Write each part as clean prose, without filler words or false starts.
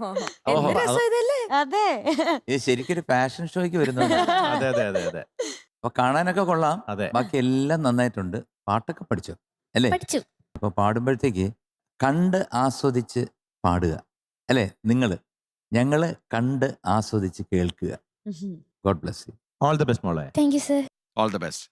ഓഹോ, എന്ത് രസം ഇതല്ലേ? അതെ. ഇത് ശരിക്കൊരു ഫാഷൻ ഷോയ്ക്ക് വരുന്നത്. അതെ അതെ അതെ അതെ അപ്പൊ കാണാനൊക്കെ കൊള്ളാം. അതെ. ബാക്കി എല്ലാം നന്നായിട്ടുണ്ട്. പാട്ടൊക്കെ പഠിച്ചോ അല്ലേ? പഠിച്ചു. അപ്പൊ പാടുമ്പോഴത്തേക്ക് കണ്ട് ആസ്വദിച്ച് പാടുക അല്ലേ? ഞങ്ങള് കണ്ട് ആസ്വദിച്ച് കേൾക്കുക. God bless you. All the best മോളെ. Thank you sir. All the best.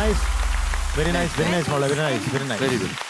Nice. Very nice, very nice, Mola. Very nice, very nice. Very good.